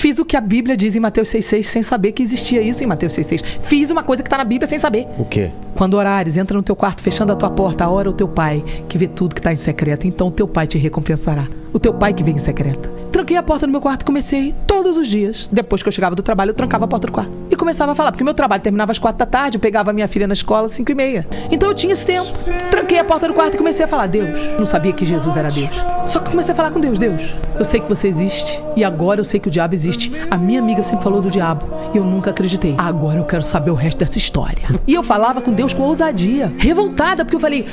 Fiz o que a Bíblia diz em Mateus 6,6 sem saber que existia isso em Mateus 6,6. Fiz uma coisa que está na Bíblia sem saber. O quê? Quando orares, entra no teu quarto, fechando a tua porta, ora o teu pai, que vê tudo que está em secreto. Então o teu pai te recompensará. O teu pai que vem em secreto. Tranquei a porta do meu quarto e comecei todos os dias. Depois que eu chegava do trabalho, eu trancava a porta do quarto. E começava a falar, porque meu trabalho terminava às 4 da tarde, eu pegava a minha filha na escola às 5:30. Então eu tinha esse tempo. Tranquei a porta do quarto e comecei a falar, Deus. Não sabia que Jesus era Deus. Só que comecei a falar com Deus, Deus, eu sei que você existe. E agora eu sei que o diabo existe. A minha amiga sempre falou do diabo. E eu nunca acreditei. Agora eu quero saber o resto dessa história. E eu falava com Deus com ousadia. Revoltada, porque eu falei,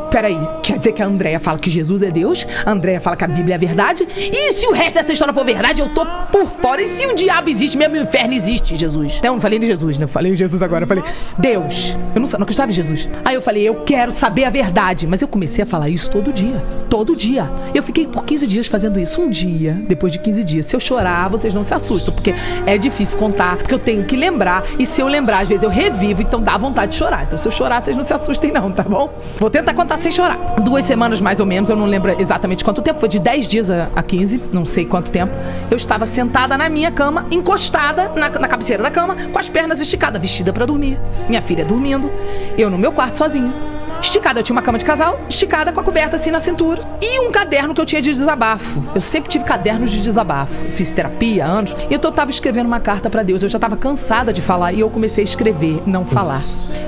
peraí, quer dizer que a Andréia fala que Jesus é Deus? A Andréia fala que a Bíblia é verdade? E se o resto dessa história for verdade, eu tô por fora. E se o diabo existe, mesmo o inferno existe, Jesus? Então eu não falei de Jesus, né? Eu falei de Jesus agora. Eu falei, Deus, eu não acreditava em Jesus. Aí eu falei, eu quero saber a verdade. Mas eu comecei a falar isso todo dia. Todo dia. Eu fiquei por 15 dias fazendo isso. Um dia, depois de 15 dias, se eu chorar, vocês não se assustam, porque é difícil contar, porque eu tenho que lembrar. E se eu lembrar, às vezes eu revivo, então dá vontade de chorar. Então se eu chorar, vocês não se assustem não, tá bom? Vou tentar contar sem chorar. 2 semanas mais ou menos, eu não lembro exatamente quanto tempo, foi de 10 dias a 15, não sei quanto tempo. Eu estava sentada na minha cama, encostada na cabeceira da cama, com as pernas esticadas, vestida pra dormir. Minha filha dormindo, eu no meu quarto sozinha. Esticada, eu tinha uma cama de casal, esticada com a coberta assim na cintura. E um caderno que eu tinha de desabafo. Eu sempre tive cadernos de desabafo. Fiz terapia há anos. E eu tava escrevendo uma carta pra Deus. Eu já tava cansada de falar e eu comecei a escrever, não falar.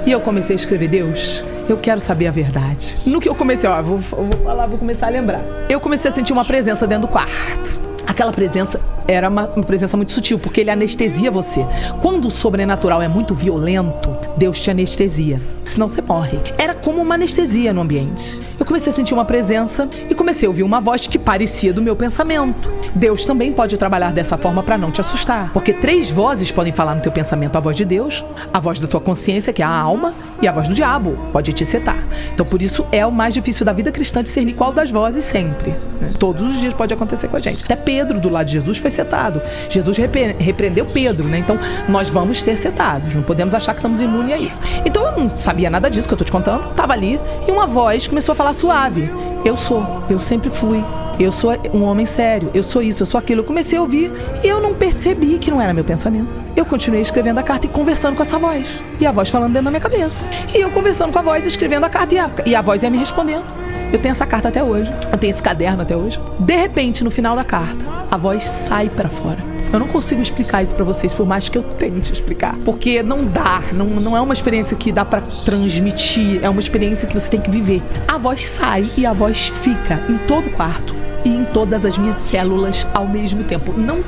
E eu comecei a escrever, Deus, eu quero saber a verdade. No que eu comecei, vou falar, vou começar a lembrar. Eu comecei a sentir uma presença dentro do quarto. Aquela presença era uma presença muito sutil, porque ele anestesia você. Quando o sobrenatural é muito violento, Deus te anestesia, senão você morre. Era como uma anestesia no ambiente. Eu comecei a sentir uma presença e comecei a ouvir uma voz que parecia do meu pensamento. Deus também pode trabalhar dessa forma para não te assustar, porque 3 vozes podem falar no teu pensamento: a voz de Deus, a voz da tua consciência, que é a alma, e a voz do diabo, pode te setar. Então por isso é o mais difícil da vida cristã discernir qual das vozes sempre, né? Todos os dias pode acontecer com a gente. Até Pedro, do lado de Jesus, foi setado. Jesus repreendeu Pedro, né? Então nós vamos ser setados, não podemos achar que estamos imunes a isso. Então eu não sabia nada disso que eu tô te contando, tava ali e uma voz começou a falar suave: eu sempre fui, eu sou um homem sério, eu sou isso, eu sou aquilo. Eu comecei a ouvir e eu não percebi que não era meu pensamento. Eu continuei escrevendo a carta e conversando com essa voz, e a voz falando dentro da minha cabeça, e eu conversando com a voz, escrevendo a carta, e a voz ia me respondendo. Eu tenho essa carta até hoje, eu tenho esse caderno até hoje. De repente, no final da carta, a voz sai pra fora. Eu não consigo explicar isso pra vocês, por mais que eu tente explicar, porque não dá, não é uma experiência que dá pra transmitir, é uma experiência que você tem que viver. A voz sai e a voz fica em todo o quarto e em todas as minhas células ao mesmo tempo. Não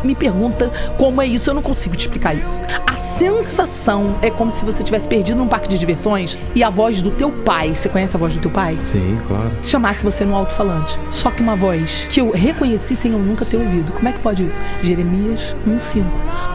me pergunta como é isso, eu não consigo te explicar isso. A sensação é como se você tivesse perdido num parque de diversões e a voz do teu pai, você conhece a voz do teu pai? Sim, claro. Chamasse você no alto-falante. Só que uma voz que eu reconheci sem eu nunca ter ouvido. Como é que pode isso? Jeremias 1:5.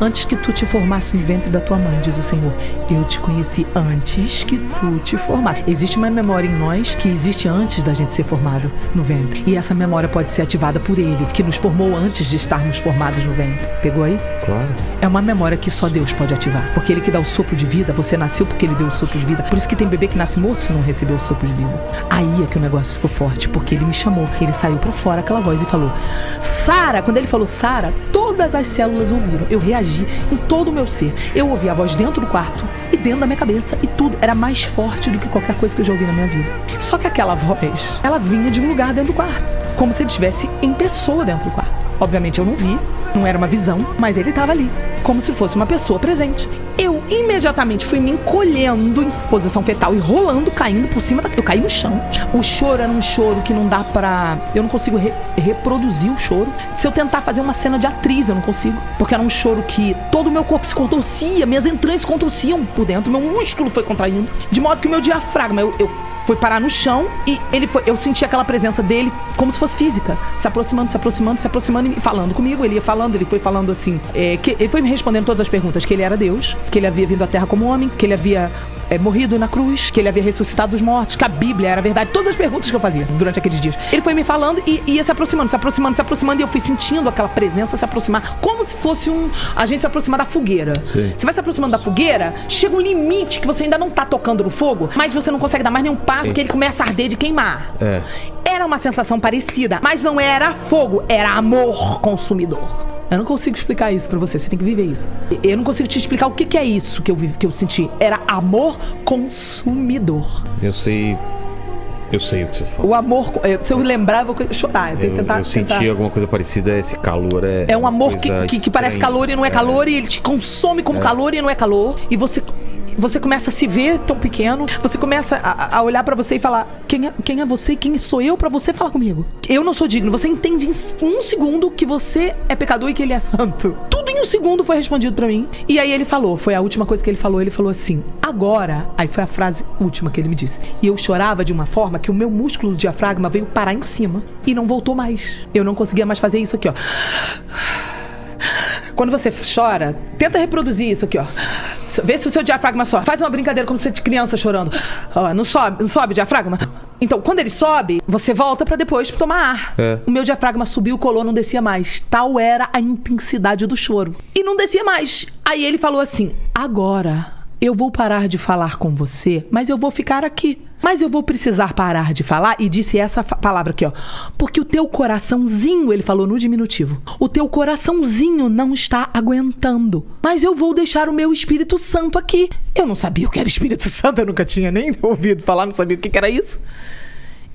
Antes que tu te formasse no ventre da tua mãe, diz o Senhor, eu te conheci antes que tu te formasse. Existe uma memória em nós que existe antes da gente ser formado no ventre. E essa memória pode ser ativada por Ele, que nos formou antes de estarmos formados no ventre. Pegou aí? Claro. É uma memória que só Deus pode ativar. Porque Ele que dá o sopro de vida, você nasceu porque Ele deu o sopro de vida. Por isso que tem bebê que nasce morto se não recebeu o sopro de vida. Aí é que o negócio ficou forte, porque Ele me chamou. Ele saiu pra fora, aquela voz, e falou, Sara. Quando Ele falou Sara, todas as células ouviram. Eu reagi em todo o meu ser. Eu ouvi a voz dentro do quarto e dentro da minha cabeça, e tudo era mais forte do que qualquer coisa que eu já ouvi na minha vida. Só que aquela voz, ela vinha de um lugar dentro do quarto, como se ele estivesse em pessoa dentro do quarto. Obviamente eu não vi, não era uma visão, mas ele estava ali, como se fosse uma pessoa presente. Eu imediatamente fui me encolhendo em posição fetal e rolando, caindo por cima eu caí no chão. O choro era um choro que não dá pra... Eu não consigo reproduzir o choro. Se eu tentar fazer uma cena de atriz, eu não consigo. Porque era um choro que todo o meu corpo se contorcia, minhas entranhas se contorciam por dentro, meu músculo foi contraindo, de modo que o meu diafragma, eu fui parar no chão e eu senti aquela presença dele como se fosse física, se aproximando, se aproximando, se aproximando e falando comigo. Ele ia falando, ele foi falando assim, que ele foi me respondendo todas as perguntas, que ele era Deus, que ele havia vindo à Terra como homem, que ele havia morrido na cruz, que ele havia ressuscitado dos mortos, que a Bíblia era verdade, todas as perguntas que eu fazia durante aqueles dias. Ele foi me falando e ia se aproximando, se aproximando, se aproximando, e eu fui sentindo aquela presença se aproximar, como se fosse a gente se aproximar da fogueira. Sim. Você vai se aproximando da fogueira, chega um limite que você ainda não tá tocando no fogo, mas você não consegue dar mais nenhum passo, porque ele começa a arder de queimar. Era uma sensação parecida, mas não era fogo, era amor consumidor. Eu não consigo explicar isso pra você tem que viver isso. Eu não consigo te explicar o que é isso que eu senti. Era amor consumidor. Eu sei o que você fala. O amor, se eu lembrar, eu vou chorar. Eu senti alguma coisa parecida. Esse calor é um amor que parece calor e não é calor, e ele te consome como calor e não é calor. E você começa a se ver tão pequeno. Você começa a olhar pra você e falar: quem é você e quem sou eu pra você falar comigo? Eu não sou digno. Você entende em um segundo que você é pecador e que ele é santo. Tudo em um segundo foi respondido pra mim. E aí ele falou, foi a última coisa que ele falou. Ele falou assim: agora. Aí foi a frase última que ele me disse. E eu chorava de uma forma que o meu músculo do diafragma veio parar em cima e não voltou mais. Eu não conseguia mais fazer isso aqui, ó. Quando você chora, tenta reproduzir isso aqui, ó. Vê se o seu diafragma sobe. Faz uma brincadeira como se fosse criança chorando. Ó, não sobe o diafragma? Então, quando ele sobe, você volta pra depois tomar ar. O meu diafragma subiu, colou, não descia mais. Tal era a intensidade do choro. E não descia mais. Aí ele falou assim: agora eu vou parar de falar com você, mas eu vou ficar aqui. Mas eu vou precisar parar de falar, e disse essa palavra aqui, ó. Porque o teu coraçãozinho, ele falou no diminutivo, o teu coraçãozinho não está aguentando. Mas eu vou deixar o meu Espírito Santo aqui. Eu não sabia o que era Espírito Santo, eu nunca tinha nem ouvido falar, não sabia o que era isso.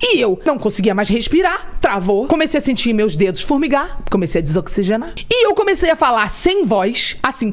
E eu não conseguia mais respirar, travou. Comecei a sentir meus dedos formigar, comecei a desoxigenar. E eu comecei a falar sem voz, assim: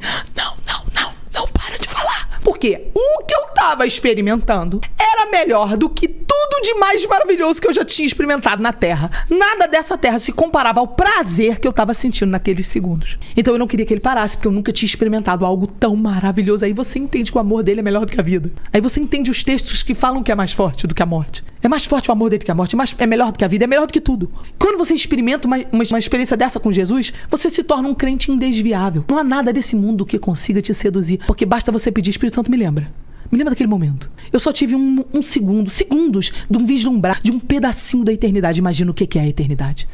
não para de falar. Porque o que eu tava experimentando era melhor do que tudo de mais maravilhoso que eu já tinha experimentado na Terra. Nada dessa Terra se comparava ao prazer que eu tava sentindo naqueles segundos. Então eu não queria que ele parasse, porque eu nunca tinha experimentado algo tão maravilhoso. Aí você entende que o amor dele é melhor do que a vida. Aí você entende os textos que falam que é mais forte do que a morte. É mais forte o amor dele que a morte, é melhor do que a vida, é melhor do que tudo. Quando você experimenta uma experiência dessa com Jesus, você se torna um crente indesviável. Não há nada desse mundo que consiga te seduzir, porque basta você pedir: Espírito Santo, me lembra daquele momento. Eu só tive segundos de um vislumbrar de um pedacinho da eternidade. Imagina o que é a eternidade.